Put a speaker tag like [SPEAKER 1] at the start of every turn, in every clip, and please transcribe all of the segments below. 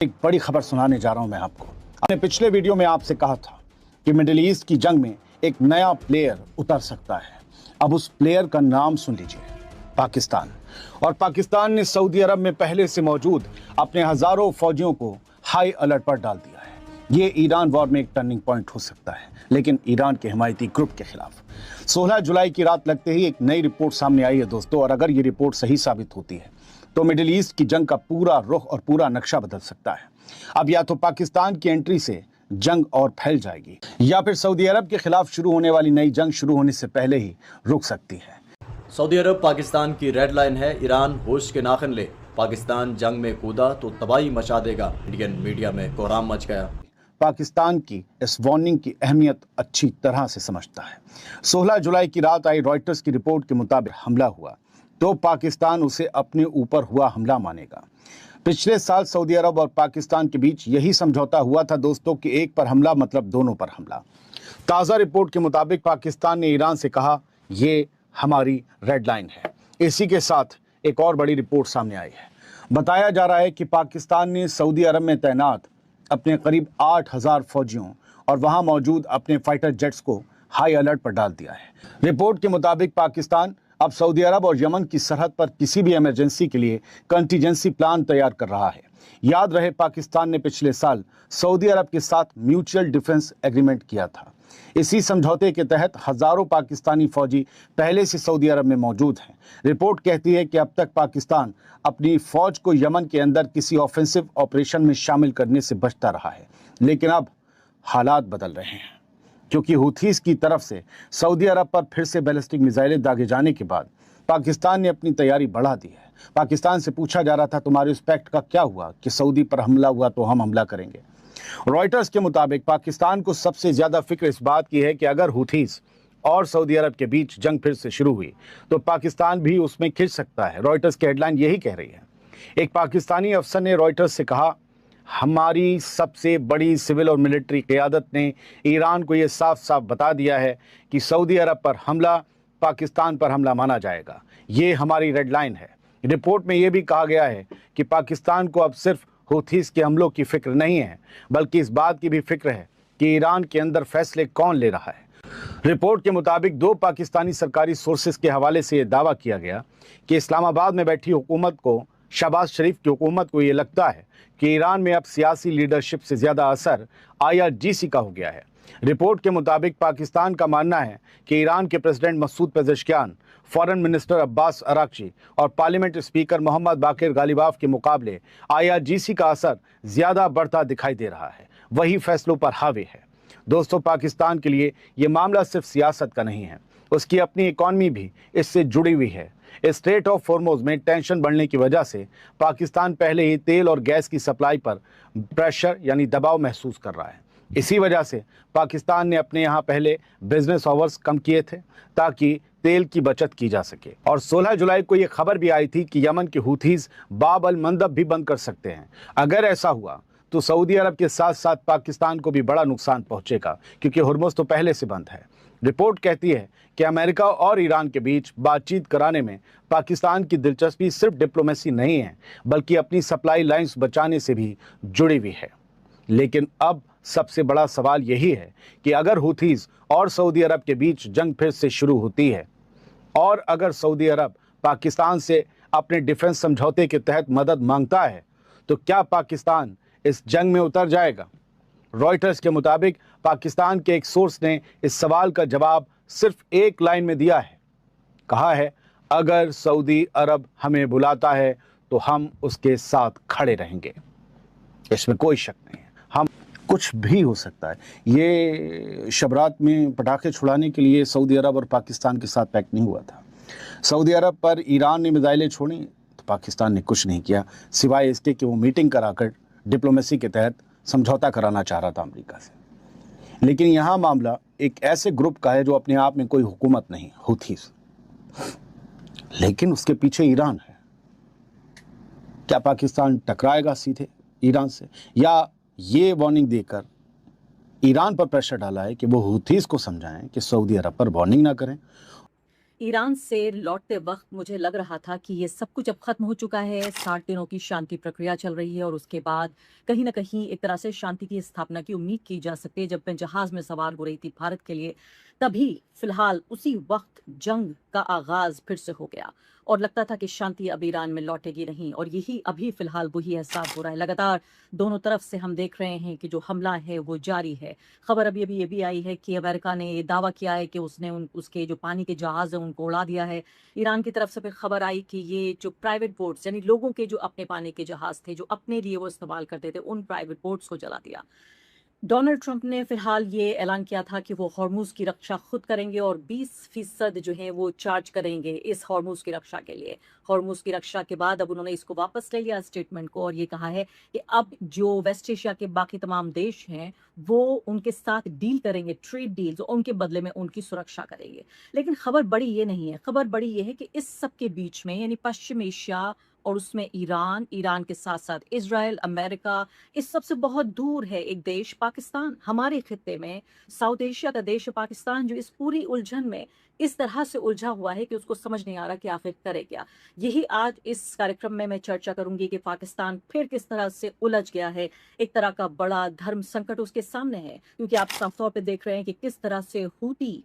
[SPEAKER 1] एक बड़ी खबर सुनाने जा रहा हूं मैं आपको। हमने पिछले वीडियो में आपसे कहा था कि मिडिल ईस्ट की जंग में एक नया प्लेयर उतर सकता है। अब उस प्लेयर का नाम सुन लीजिए, पाकिस्तान। और पाकिस्तान ने सऊदी अरब में पहले से मौजूद अपने हजारों फौजियों को हाई अलर्ट पर डाल दिया है। ये ईरान वॉर में एक टर्निंग पॉइंट हो सकता है, लेकिन ईरान के हिमायती ग्रुप के खिलाफ। 16 जुलाई की रात लगते ही एक नई रिपोर्ट सामने आई है दोस्तों, और अगर ये रिपोर्ट सही साबित होती है तो मिडिल ईस्ट की जंग का पूरा रुख और पूरा नक्शा बदल सकता है। अब या तो पाकिस्तान की एंट्री से जंग और फैल जाएगी, या फिर सऊदी अरब के खिलाफ शुरू होने वाली नई जंग शुरू होने से पहले ही रुक सकती है।
[SPEAKER 2] सऊदी अरब पाकिस्तान की रेड लाइन है। ईरान होश के नाखन ले, पाकिस्तान जंग में कूदा तो तबाही मचा देगा। इंडियन मीडिया में कोहराम मच गया।
[SPEAKER 1] पाकिस्तान की इस वार्निंग की अहमियत अच्छी तरह से समझता है। 16 जुलाई की रात आई रॉयटर्स की रिपोर्ट के मुताबिक हमला हुआ तो पाकिस्तान उसे अपने ऊपर हुआ हमला मानेगा। पिछले साल सऊदी अरब और पाकिस्तान के बीच यही समझौता हुआ था दोस्तों कि एक पर हमला मतलब दोनों पर हमला। ताज़ा रिपोर्ट के मुताबिक पाकिस्तान ने ईरान से कहा ये हमारी रेड लाइन है। इसी के साथ एक और बड़ी रिपोर्ट सामने आई है। बताया जा रहा है कि पाकिस्तान ने सऊदी अरब में तैनात अपने करीब 8000 फौजियों और वहां मौजूद अपने फाइटर जेट्स को हाई अलर्ट पर डाल दिया है। रिपोर्ट के मुताबिक पाकिस्तान अब सऊदी अरब और यमन की सरहद पर किसी भी इमरजेंसी के लिए कंटीजेंसी प्लान तैयार कर रहा है। याद रहे, पाकिस्तान ने पिछले साल सऊदी अरब के साथ म्यूचुअल डिफेंस एग्रीमेंट किया था। इसी समझौते के तहत हजारों पाकिस्तानी फौजी पहले से सऊदी अरब में मौजूद हैं। रिपोर्ट कहती है कि अब तक पाकिस्तान अपनी फौज को यमन के अंदर किसी ऑफेंसिव ऑपरेशन में शामिल करने से बचता रहा है, लेकिन अब हालात बदल रहे हैं, क्योंकि हुथीस की तरफ से सऊदी अरब पर फिर से बैलिस्टिक मिसाइलें दागे जाने के बाद पाकिस्तान ने अपनी तैयारी बढ़ा दी है। पाकिस्तान से पूछा जा रहा था तुम्हारे उस पैक्ट का क्या हुआ कि सऊदी पर हमला हुआ तो हम हमला करेंगे। रॉयटर्स के मुताबिक पाकिस्तान को सबसे ज्यादा फिक्र इस बात की है कि अगर हुथीस और सऊदी अरब के बीच जंग फिर से शुरू हुई तो पाकिस्तान भी उसमें खिंच सकता है। रॉयटर्स की हेडलाइन यही कह रही है। एक पाकिस्तानी अफसर ने रॉयटर्स से कहा, हमारी सबसे बड़ी सिविल और मिलिट्री क़यादत ने ईरान को यह साफ साफ बता दिया है कि सऊदी अरब पर हमला पाकिस्तान पर हमला माना जाएगा। ये हमारी रेड लाइन है। रिपोर्ट में यह भी कहा गया है कि पाकिस्तान को अब सिर्फ हुथीस के हमलों की फिक्र नहीं है, बल्कि इस बात की भी फिक्र है कि ईरान के अंदर फैसले कौन ले रहा है। रिपोर्ट के मुताबिक 2 पाकिस्तानी सरकारी सोर्सेस के हवाले से यह दावा किया गया कि इस्लामाबाद में बैठी हुकूमत को, शहबाज शरीफ की हुकूमत को, ये लगता है कि ईरान में अब सियासी लीडरशिप से ज़्यादा असर IRGC का हो गया है। रिपोर्ट के मुताबिक पाकिस्तान का मानना है कि ईरान के president Masoud Pezeshkian, foreign minister Abbas Araghchi और parliament speaker Mohammad Bagher Ghalibaf के मुकाबले IRGC का असर ज़्यादा बढ़ता दिखाई दे रहा है, वही फैसलों पर हावी है। दोस्तों, पाकिस्तान के लिए ये मामला सिर्फ सियासत का नहीं है, उसकी अपनी इकॉनमी भी इससे जुड़ी हुई है। स्ट्रेट ऑफ हॉर्मुज़ में टेंशन बढ़ने की वजह से पाकिस्तान पहले ही तेल और गैस की सप्लाई पर प्रेशर यानी दबाव महसूस कर रहा है। इसी वजह से पाकिस्तान ने अपने यहाँ पहले बिजनेस आवर्स कम किए थे ताकि तेल की बचत की जा सके। और 16 जुलाई को ये खबर भी आई थी कि यमन के हुथीस बाब अल मंदब भी बंद कर सकते हैं। अगर ऐसा हुआ तो सऊदी अरब के साथ साथ पाकिस्तान को भी बड़ा नुकसान पहुंचेगा, क्योंकि हुर्मुज़ तो पहले से बंद है। रिपोर्ट कहती है कि अमेरिका और ईरान के बीच बातचीत कराने में पाकिस्तान की दिलचस्पी सिर्फ डिप्लोमेसी नहीं है, बल्कि अपनी सप्लाई लाइंस बचाने से भी जुड़ी हुई है। लेकिन अब सबसे बड़ा सवाल यही है कि अगर हुथीस और सऊदी अरब के बीच जंग फिर से शुरू होती है और अगर सऊदी अरब पाकिस्तान से अपने डिफेंस समझौते के तहत मदद मांगता है तो क्या पाकिस्तान इस जंग में उतर जाएगा? रॉयटर्स के मुताबिक पाकिस्तान के एक सोर्स ने इस सवाल का जवाब सिर्फ एक लाइन में दिया है। कहा है, अगर सऊदी अरब हमें बुलाता है तो हम उसके साथ खड़े रहेंगे। इसमें कोई शक नहीं है, हम कुछ भी हो सकता है। ये शबरात में पटाखे छुड़ाने के लिए सऊदी अरब और पाकिस्तान के साथ पैक्ट नहीं हुआ था। सऊदी अरब पर ईरान ने मिसाइलें छोड़ी तो पाकिस्तान ने कुछ नहीं किया, सिवाय इसके कि वो मीटिंग कराकर डिप्लोमेसी के तहत समझौता कराना चाह रहा था अमेरिका से। लेकिन यहाँ मामला एक ऐसे ग्रुप का है जो अपने आप में कोई हुकूमत नहीं, हुथीस, लेकिन उसके पीछे ईरान है। क्या पाकिस्तान टकराएगा सीधे ईरान से, या ये वार्निंग देकर ईरान पर प्रेशर डाला है कि वो हुथीस को समझाएं कि सऊदी अरब पर वार्निंग ना करें?
[SPEAKER 3] ईरान से लौटते वक्त मुझे लग रहा था कि ये सब कुछ अब खत्म हो चुका है, 60 दिनों की शांति प्रक्रिया चल रही है और उसके बाद कहीं न कहीं एक तरह से शांति की स्थापना की उम्मीद की जा सकती है। जब मैं जहाज़ में सवार हो रही थी भारत के लिए, तभी फ़िलहाल उसी वक्त जंग का आगाज़ फिर से हो गया और लगता था कि शांति अब ईरान में लौटेगी नहीं और यही अभी फ़िलहाल वही एहसास हो रहा है। लगातार दोनों तरफ से हम देख रहे हैं कि जो हमला है वो जारी है। खबर अभी-अभी ये भी आई है कि अमेरिका ने ये दावा किया है कि उसने उसके जो पानी के जहाज़ हैं उनको उड़ा दिया है। ईरान की तरफ से फिर खबर आई कि ये जो प्राइवेट बोट्स यानी लोगों के जो अपने पानी के जहाज़ थे, जो अपने लिए वो इस्तेमाल करते थे, उन प्राइवेट बोट्स को जला दिया। डोनाल्ड ट्रंप ने फिलहाल ये ऐलान किया था कि वो हॉर्मुज़ की रक्षा खुद करेंगे और 20% जो है वो चार्ज करेंगे इस हॉर्मुज़ की रक्षा के लिए। हॉर्मुज़ की रक्षा के बाद अब उन्होंने इसको वापस ले लिया स्टेटमेंट को और ये कहा है कि अब जो वेस्ट एशिया के बाकी तमाम देश हैं, वो उनके साथ डील करेंगे, ट्रेड डील्स, उनके बदले में उनकी सुरक्षा करेंगे। लेकिन खबर बड़ी ये नहीं है, खबर बड़ी ये है कि इस सब के बीच में यानी पश्चिम एशिया और उसमें ईरान, ईरान के साथ-साथ इज़राइल, अमेरिका, इस सब से बहुत दूर है एक देश पाकिस्तान। हमारे खित्ते में साउथ एशिया का देश है पाकिस्तान जो इस पूरी उलझन में इस तरह से उलझा हुआ है कि उसको समझ नहीं आ रहा कि आखिर करे क्या। यही आज इस कार्यक्रम में मैं चर्चा करूँगी कि पाकिस्तान फिर किस तरह से उलझ गया है। एक तरह का बड़ा धर्म संकट उसके सामने है क्योंकि आप साफ तौर पे देख रहे हैं कि किस तरह से हूती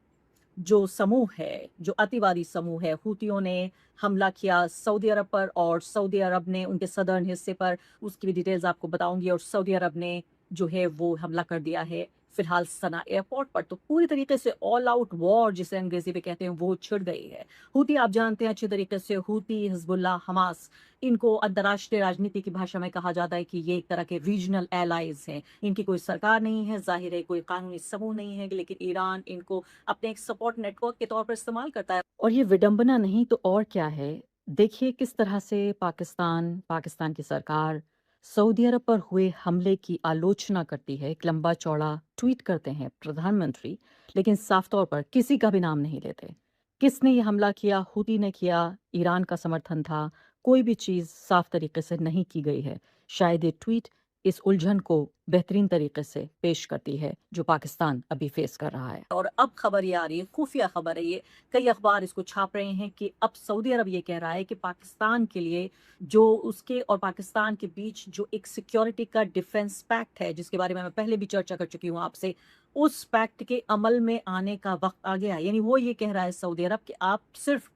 [SPEAKER 3] जो समूह है, जो अतिवादी समूह है, हूतियों ने हमला किया सऊदी अरब पर और सऊदी अरब ने उनके सदर्न हिस्से पर, उसकी भी डिटेल्स आपको बताऊँगी और सऊदी अरब ने जो है वो हमला कर दिया है फिलहाल सना एयरपोर्ट पर। तो पूरी तरीके से ऑल आउट वॉर जिसे अंग्रेज़ी में कहते हैं वो छिड़ गई है। हूती आप जानते हैं अच्छी तरीके से हूती, हिज़्बुल्लाह, हमास इनको अंतर्राष्ट्रीय राजनीति की भाषा में कहा जाता है कि ये एक तरह के रीजनल एलाइज़ हैं। इनकी कोई सरकार नहीं है, ज़ाहिर है कोई कानूनी समूह नहीं है लेकिन ईरान इनको अपने एक सपोर्ट नेटवर्क के तौर पर इस्तेमाल करता है। और ये विडंबना नहीं तो और क्या है? देखिए किस तरह से पाकिस्तान की सरकार सऊदी अरब पर हुए हमले की आलोचना करती है। एक लंबा-चौड़ा ट्वीट करते हैं प्रधानमंत्री, लेकिन साफ तौर पर किसी का भी नाम नहीं लेते। किसने ये हमला किया? हूती ने किया, ईरान का समर्थन था, कोई भी चीज़ साफ तरीके से नहीं की गई है। शायद ये ट्वीट इस उलझन को बेहतरीन तरीके से पेश करती है जो पाकिस्तान अभी फेस कर रहा है। और अब खबर ये आ रही है, खुफिया खबर है ये, कई अखबार इसको छाप रहे हैं कि अब सऊदी अरब ये कह रहा है कि पाकिस्तान के लिए जो उसके और पाकिस्तान के बीच जो एक सिक्योरिटी का डिफेंस पैक्ट है जिसके बारे में मैं पहले भी चर्चा कर चुकी हूँ आपसे, उस पैक्ट के अमल में आने का वक्त आ गया। यानी वो ये कह रहा है सऊदी अरब कि आप सिर्फ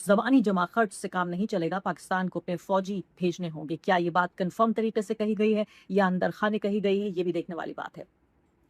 [SPEAKER 3] ज़बानी जमा खर्च से काम नहीं चलेगा, पाकिस्तान को अपने फ़ौजी भेजने होंगे। क्या ये बात कन्फर्म तरीके से कही गई है या अंदर खाने कही गई है, ये भी देखने वाली बात है।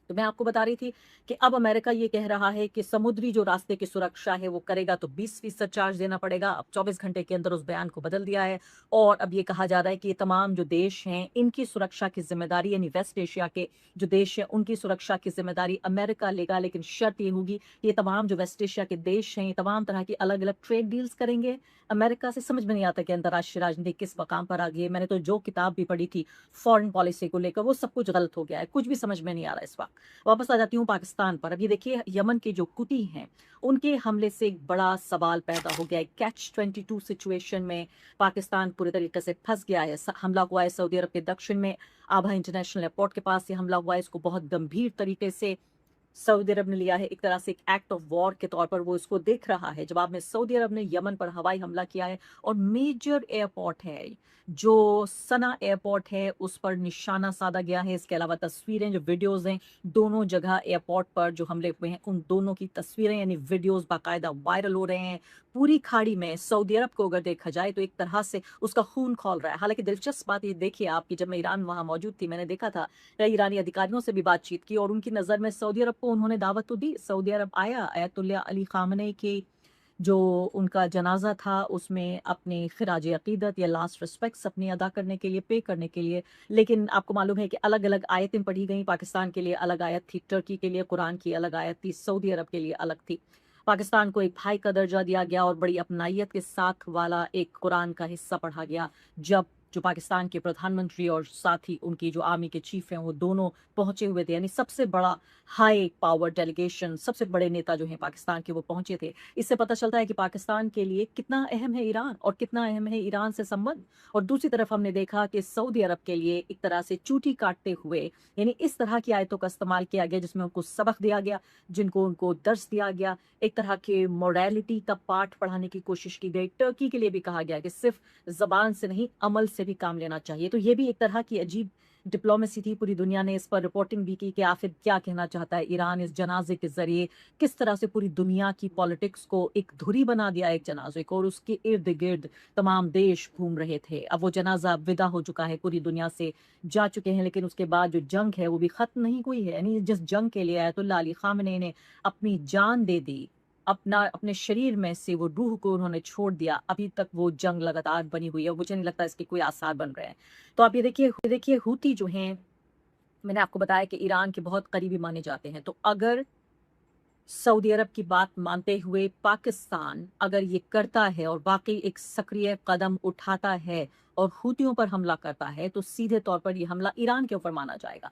[SPEAKER 3] तो मैं आपको बता रही थी कि अब अमेरिका ये कह रहा है कि समुद्री जो रास्ते की सुरक्षा है वो करेगा तो 20% चार्ज देना पड़ेगा। अब 24 घंटे के अंदर उस बयान को बदल दिया है और अब ये कहा जा रहा है कि ये तमाम जो देश हैं इनकी सुरक्षा की जिम्मेदारी यानी वेस्ट एशिया के जो देश हैं उनकी सुरक्षा की जिम्मेदारी अमेरिका लेगा। लेकिन शर्त ये होगी कि ये तमाम जो वेस्ट एशिया के देश हैं ये तमाम तरह की अलग अलग ट्रेड डील्स करेंगे अमेरिका से। समझ में नहीं आता कि अंतर्राष्ट्रीय राजनीति किस मकाम पर आ गई है। मैंने तो जो किताब भी पढ़ी थी फॉरेन पॉलिसी को लेकर वो सब कुछ गलत हो गया है, कुछ भी समझ में नहीं आ रहा इस वक्त। वापस आ जाती हूँ पाकिस्तान पर। अब ये देखिए यमन के जो कुती हैं उनके हमले से एक बड़ा सवाल पैदा हो गया है। कैच 22 सिचुएशन में पाकिस्तान पूरे तरीके से फंस गया है। हमला हुआ है सऊदी अरब के दक्षिण में आभा इंटरनेशनल एयरपोर्ट के पास ये हमला हुआ है। इसको बहुत गंभीर तरीके से सऊदी अरब ने लिया है, एक तरह से एक एक्ट ऑफ वॉर के तौर पर वो इसको देख रहा है। जवाब में सऊदी अरब ने यमन पर हवाई हमला किया है और मेजर एयरपोर्ट है जो सना एयरपोर्ट है उस पर निशाना साधा गया है। इसके अलावा तस्वीरें जो वीडियोज़ हैं दोनों जगह एयरपोर्ट पर जो हमले हुए हैं उन दोनों की तस्वीरें यानी वीडियोज़ बाकायदा वायरल हो रहे हैं। पूरी खाड़ी में सऊदी अरब को अगर देखा जाए तो एक तरह से उसका खून खौल रहा है। हालांकि दिलचस्प बात ये देखिए आपकी, जब मैं ईरान वहाँ मौजूद थी मैंने देखा था, कई ईरानी अधिकारियों से भी बातचीत की और उनकी नज़र में सऊदी अरब को उन्होंने दावत तो दी। सऊदी अरब आया, आयतुल्लाह अली खामनेई की जो उनका जनाजा था उसमें अपने खिराज अकीदत या लास्ट रिस्पेक्ट्स अपनी अदा करने के लिए, पे करने के लिए। लेकिन आपको मालूम है कि अलग अलग आयतें पढ़ी गई। पाकिस्तान के लिए अलग आयत थी, टर्की के लिए कुरान की अलग आयत थी, सऊदी अरब के लिए अलग थी। पाकिस्तान को एक भाई का दर्जा दिया गया और बड़ी अपनाइयत के साथ वाला एक कुरान का हिस्सा पढ़ा गया जब जो पाकिस्तान के प्रधानमंत्री और साथ ही उनकी जो आर्मी के चीफ हैं वो दोनों पहुंचे हुए थे, यानी सबसे बड़ा हाई पावर डेलीगेशन, सबसे बड़े नेता जो हैं पाकिस्तान के वो पहुंचे थे। इससे पता चलता है कि पाकिस्तान के लिए कितना अहम है ईरान और कितना अहम है ईरान से संबंध। और दूसरी तरफ हमने देखा कि सऊदी अरब के लिए एक तरह से चूटी काटते हुए यानी इस तरह की आयतों का इस्तेमाल किया गया जिसमें उनको सबक दिया गया, जिनको उनको दर्स दिया गया, एक तरह के मोरालिटी का पाठ पढ़ाने की कोशिश की गई। टर्की के लिए भी कहा गया कि सिर्फ जबान से नहीं अमल से भी काम लेना चाहिए। तो ये भी एक तरह की अजीब डिप्लोमेसी थी। पूरी दुनिया ने इस पर रिपोर्टिंग भी की कि आखिर क्या कहना चाहता है ईरान इस जनाजे के जरिए, किस तरह से पूरी दुनिया की पॉलिटिक्स को एक धुरी बना दिया एक जनाजे को, और उसके इर्द गिर्द तमाम देश घूम रहे थे। अब वो जनाजा विदा हो चुका है, पूरी दुनिया से जा चुके हैं, लेकिन उसके बाद जो जंग है वो भी खत्म नहीं हुई है। यानी जिस जंग के लिए आयतुल्लाह अली खामेनी ने अपनी जान दे दी, अपने शरीर में से वो रूह को उन्होंने छोड़ दिया, अभी तक वो जंग लगातार बनी हुई है। मुझे नहीं लगता इसके कोई आसार बन रहे हैं। तो आप ये देखिए हूती जो हैं, मैंने आपको बताया कि ईरान के बहुत करीबी माने जाते हैं। तो अगर सऊदी अरब की बात मानते हुए पाकिस्तान अगर ये करता है और वाकई एक सक्रिय कदम उठाता है और हूतियों पर हमला करता है, तो सीधे तौर पर ये हमला ईरान के ऊपर माना जाएगा।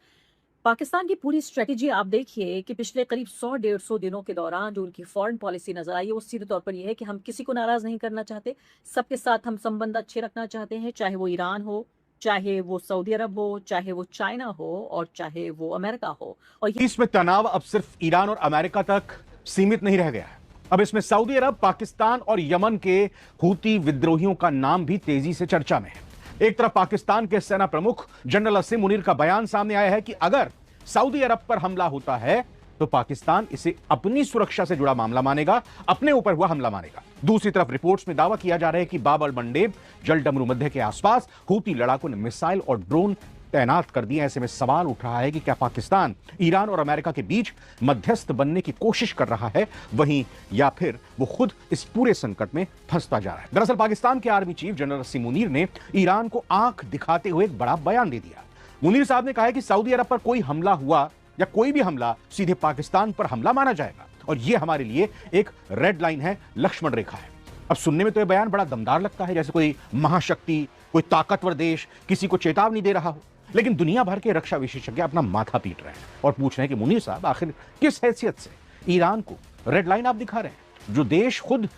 [SPEAKER 3] पाकिस्तान की पूरी स्ट्रेटजी आप देखिए कि पिछले करीब 100-150 दिनों के दौरान जो उनकी फॉरेन पॉलिसी नजर आई है वो सीधे तौर पर यह है कि हम किसी को नाराज नहीं करना चाहते, सबके साथ हम संबंध अच्छे रखना चाहते हैं, चाहे वो ईरान हो, चाहे वो सऊदी अरब हो, चाहे वो चाइना हो और चाहे वो अमेरिका हो। और
[SPEAKER 4] इसमें तनाव अब सिर्फ ईरान और अमेरिका तक सीमित नहीं रह गया है। अब इसमें सऊदी अरब, पाकिस्तान और यमन के हूती विद्रोहियों का नाम भी तेजी से चर्चा में है। एक तरफ पाकिस्तान के सेना प्रमुख जनरल असीम मुनीर का बयान सामने आया है कि अगर सऊदी अरब पर हमला होता है तो पाकिस्तान इसे अपनी सुरक्षा से जुड़ा मामला मानेगा, अपने ऊपर हुआ हमला मानेगा। दूसरी तरफ रिपोर्ट्स में दावा किया जा रहा है कि बाब अल मंडेब जलडमरू मध्य के आसपास हूती लड़ाकों ने मिसाइल और ड्रोन तैनात कर दिए। ऐसे में सवाल उठ रहा है कि क्या पाकिस्तान ईरान और अमेरिका के बीच मध्यस्थ बनने की कोशिश कर रहा है वहीं, या फिर वो खुद इस पूरे संकट में फंसता जा रहा है। दरअसल पाकिस्तान के आर्मी चीफ जनरल असीम मुनीर ने ईरान को आंख दिखाते हुए एक बड़ा बयान दे दिया। मुनीर साहब ने कहा है कि सऊदी अरब पर कोई हमला हुआ या कोई भी हमला सीधे पाकिस्तान पर हमला माना जाएगा और यह हमारे लिए एक रेड लाइन है, लक्ष्मण रेखा है। अब सुनने में तो यह बयान बड़ा दमदार लगता है, जैसे कोई महाशक्ति, कोई ताकतवर देश किसी को चेतावनी दे रहा हो, लेकिन दुनिया भर के रक्षा विशेषज्ञ अपना माथा पीट रहे हैं और पूछ रहे हैं कि मुनीर साहब आखिर किस हैसियत से ईरान को रेड लाइन आप दिखा रहे हैं, जो देश खुद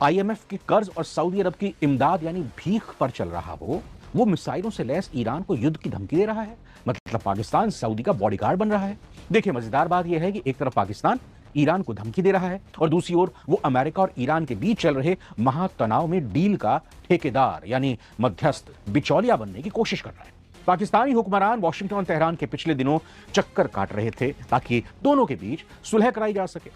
[SPEAKER 4] IMF के कर्ज और सऊदी अरब की इमदाद यानी भीख पर चल रहा हो, वो मिसाइलों से लैस ईरान को युद्ध की धमकी दे रहा है। मतलब पाकिस्तान सऊदी का बॉडीगार्ड बन रहा है। देखिए मजेदार बात यह है कि एक तरफ पाकिस्तान ईरान को धमकी दे रहा है और दूसरी ओर वो अमेरिका और ईरान के बीच चल रहे महातनाव में डील का ठेकेदार यानी मध्यस्थ, बिचौलिया बनने की कोशिश कर रहा है। पाकिस्तानी हुक्मरान वाशिंगटन और तेहरान के पिछले दिनों चक्कर काट रहे थे ताकि दोनों के बीच सुलह कराई जा सके।